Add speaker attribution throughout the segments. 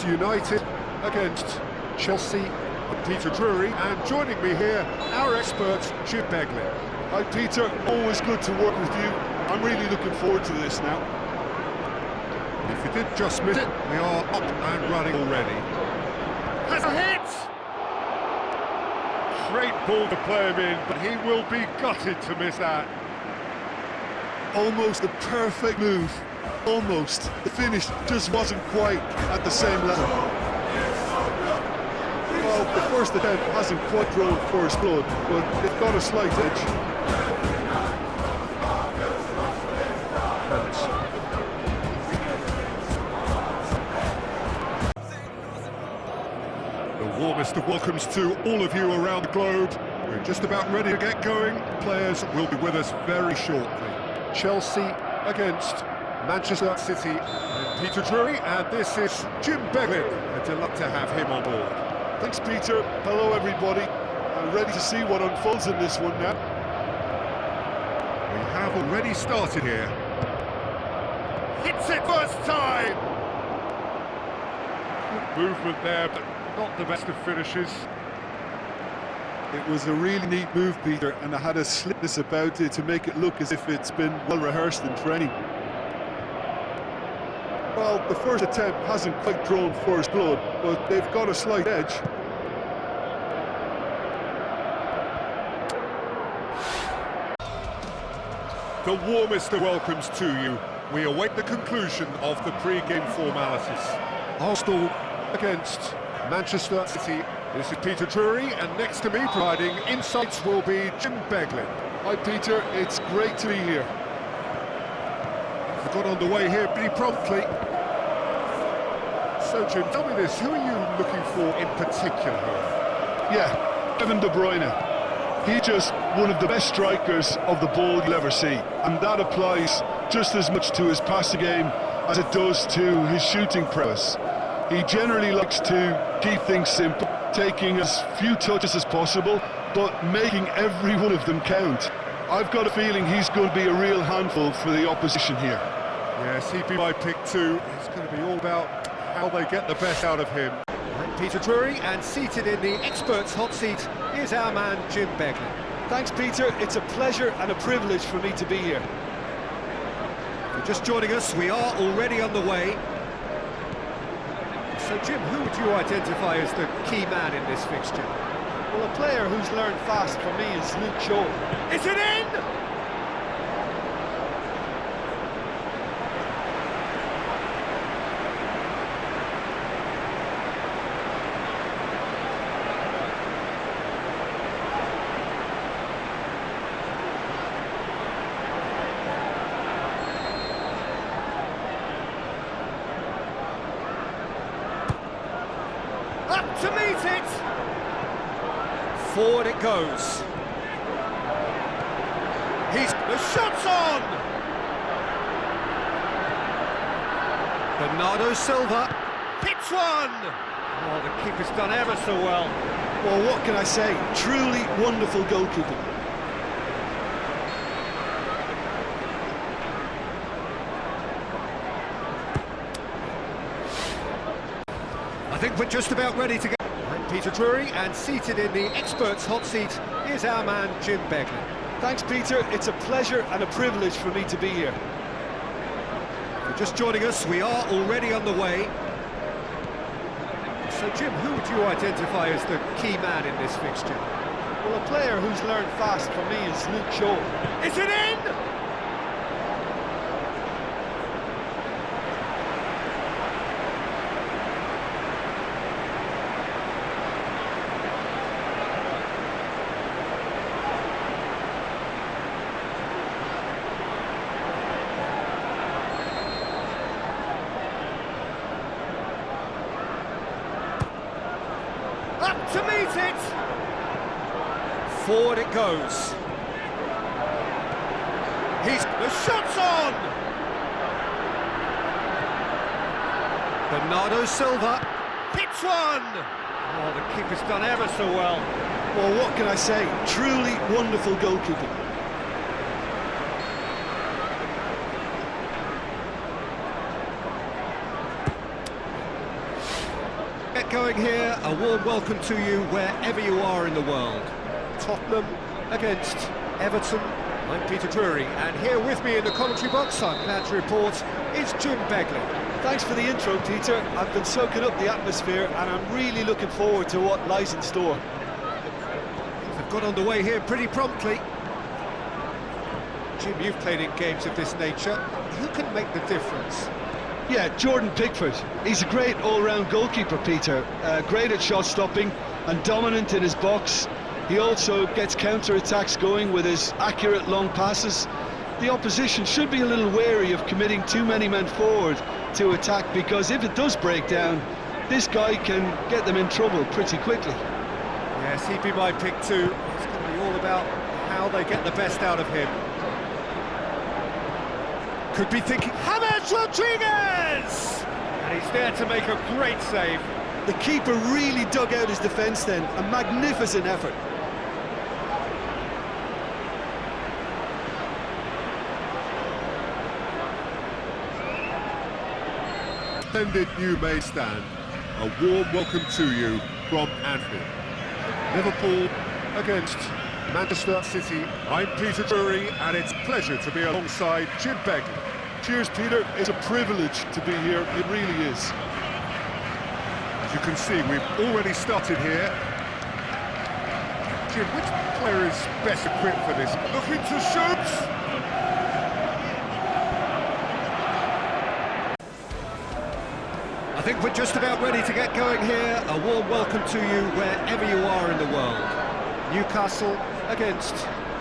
Speaker 1: United against Chelsea. I'm Peter Drury, and joining me here, our expert, Jim Begley.
Speaker 2: Hi Peter, always good to work with you. I'm really looking forward to this now.
Speaker 1: If you did just miss it, we are up and running already. Has a hit! Great ball to play him in, but he will be gutted to miss that.
Speaker 2: Almost the perfect move. Almost. The finish just wasn't quite at the same level. Well, the first attempt hasn't quite drawn first blood, but they've got a slight edge.
Speaker 1: The warmest of welcomes to all of you around the globe. We're just about ready to get going. Players will be with us very shortly. Chelsea against Manchester City. I'm Peter Drury, and this is Jim Begley. A delight to have him on board.
Speaker 2: Thanks, Peter. Hello, everybody. I'm ready to see what unfolds in this one now.
Speaker 1: We have already started here. Hits it first time! Good movement there, but not the best of finishes.
Speaker 2: It was a really neat move, Peter, and I had a slickness about it to make it look as if it's been well rehearsed in training. Well, the first attempt hasn't quite drawn first blood, but they've got a slight edge.
Speaker 1: The warmest of welcomes to you. We await the conclusion of the pre-game formalities. Arsenal against Manchester City. This is Peter Drury, and next to me providing insights will be Jim Begley.
Speaker 2: Hi Peter, it's great to be here.
Speaker 1: We got underway here pretty promptly. So Jim, tell me this, who are you looking for in particular here?
Speaker 2: Yeah, Kevin De Bruyne. He's just one of the best strikers of the ball you'll ever see, and that applies just as much to his passing game as it does to his shooting prowess. He generally likes to keep things simple, taking as few touches as possible, but making every one of them count. I've got a feeling he's going to be a real handful for the opposition here.
Speaker 1: Yes, he'd be my pick too. It's going to be all about how they get the best out of him. I'm Peter Drury, and seated in the experts' hot seat is our man Jim Begley.
Speaker 2: Thanks, Peter. It's a pleasure and a privilege for me to be here.
Speaker 1: If you're just joining us, we are already on the way. So, Jim, who would you identify as the key man in this fixture?
Speaker 2: Well, a player who's learned fast for me is Luke Shaw.
Speaker 1: Is it in? Up to meet it! Forward it goes. The shot's on! Bernardo Silva hits one! Oh, the keeper's done ever so well.
Speaker 2: Well, what can I say? Truly wonderful goalkeeping.
Speaker 1: I think we're just about ready to go. I'm Peter Drury, and seated in the experts' hot seat is our man Jim Begley.
Speaker 2: Thanks, Peter. It's a pleasure and a privilege for me to be here.
Speaker 1: If you're just joining us, we are already on the way. So, Jim, who would you identify as the key man in this fixture?
Speaker 2: Well, a player who's learned fast for me is Luke Shaw.
Speaker 1: Is it in? Up to meet it! Forward it goes. The shot's on! Bernardo Silva hits one! Oh, the keeper's done ever so well.
Speaker 2: Well, what can I say? Truly wonderful goalkeeping.
Speaker 1: get going here, a warm welcome to you wherever you are in the world. Tottenham against Everton. I'm Peter Drury, and here with me in the commentary box, I'm glad to report, is Jim Begley.
Speaker 3: Thanks for the intro, Peter. I've been soaking up the atmosphere and I'm really looking forward to what lies in store.
Speaker 1: They've got underway here pretty promptly. Jim, you've played in games of this nature. Who can make the difference?
Speaker 3: Yeah, Jordan Pickford. He's a great all-round goalkeeper, Peter. Great at shot stopping and dominant in his box. He also gets counter-attacks going with his accurate long passes. The opposition should be a little wary of committing too many men forward to attack, because if it does break down, this guy can get them in trouble pretty quickly.
Speaker 1: Yes, he'd be my pick too. It's going to be all about how they get the best out of him. Could be thinking, James Rodriguez! And he's there to make a great save.
Speaker 3: The keeper really dug out his defence then, a magnificent effort.
Speaker 1: Splendid new may stand. A warm welcome to you from Anfield. Liverpool against Manchester City. I'm Peter Drury, and it's a pleasure to be alongside Jim Begley.
Speaker 2: Cheers, Peter. It's a privilege to be here. It really is.
Speaker 1: As you can see, we've already started here. Jim, which player is best equipped for this? Looking to shoot! I think we're just about ready to get going here. A warm welcome to you wherever you are in the world. Newcastle against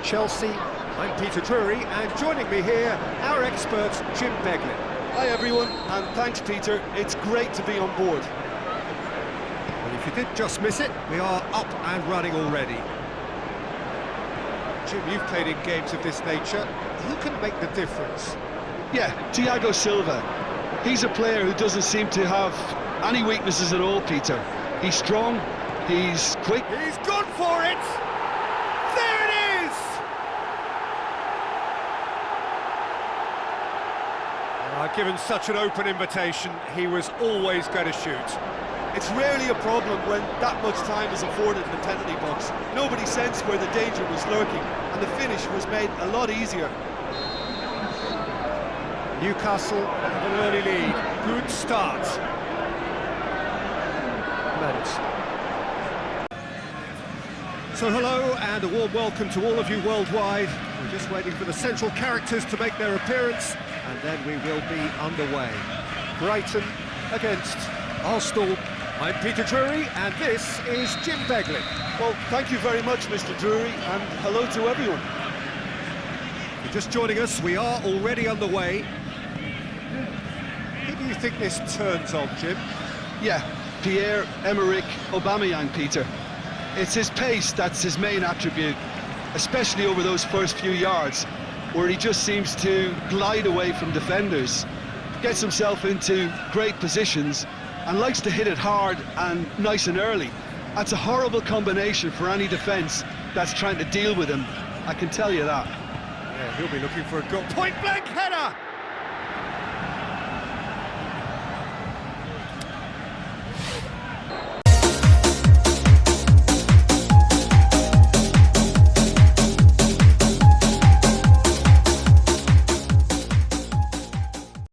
Speaker 1: Chelsea. I'm Peter Drury, and joining me here, our expert, Jim Begley.
Speaker 3: Hi everyone, and thanks Peter. It's great to be on board.
Speaker 1: And if you did just miss it, we are up and running already. Jim, you've played in games of this nature. Who can make the difference?
Speaker 3: Yeah, Thiago Silva. He's a player who doesn't seem to have any weaknesses at all, Peter. He's strong, he's quick.
Speaker 1: He's gone for it! There it is! Given such an open invitation, he was always going to shoot.
Speaker 3: It's rarely a problem when that much time is afforded in the penalty box. Nobody sensed where the danger was lurking, and the finish was made a lot easier.
Speaker 1: Newcastle have an early lead. Good start. So hello and a warm welcome to all of you worldwide. We're just waiting for the central characters to make their appearance, and then we will be underway. Brighton against Arsenal. I'm Peter Drury, and this is Jim Begley.
Speaker 3: Well, thank you very much, Mr. Drury, and hello to everyone.
Speaker 1: If you're just joining us, we are already underway. Who do you think this turns on, Jim?
Speaker 3: Yeah, Pierre-Emerick Aubameyang, Peter. It's his pace that's his main attribute, especially over those first few yards, where he just seems to glide away from defenders, gets himself into great positions, and likes to hit it hard and nice and early. That's a horrible combination for any defence that's trying to deal with him, I can tell you that.
Speaker 1: Yeah, he'll be looking for a goal. Point-blank header!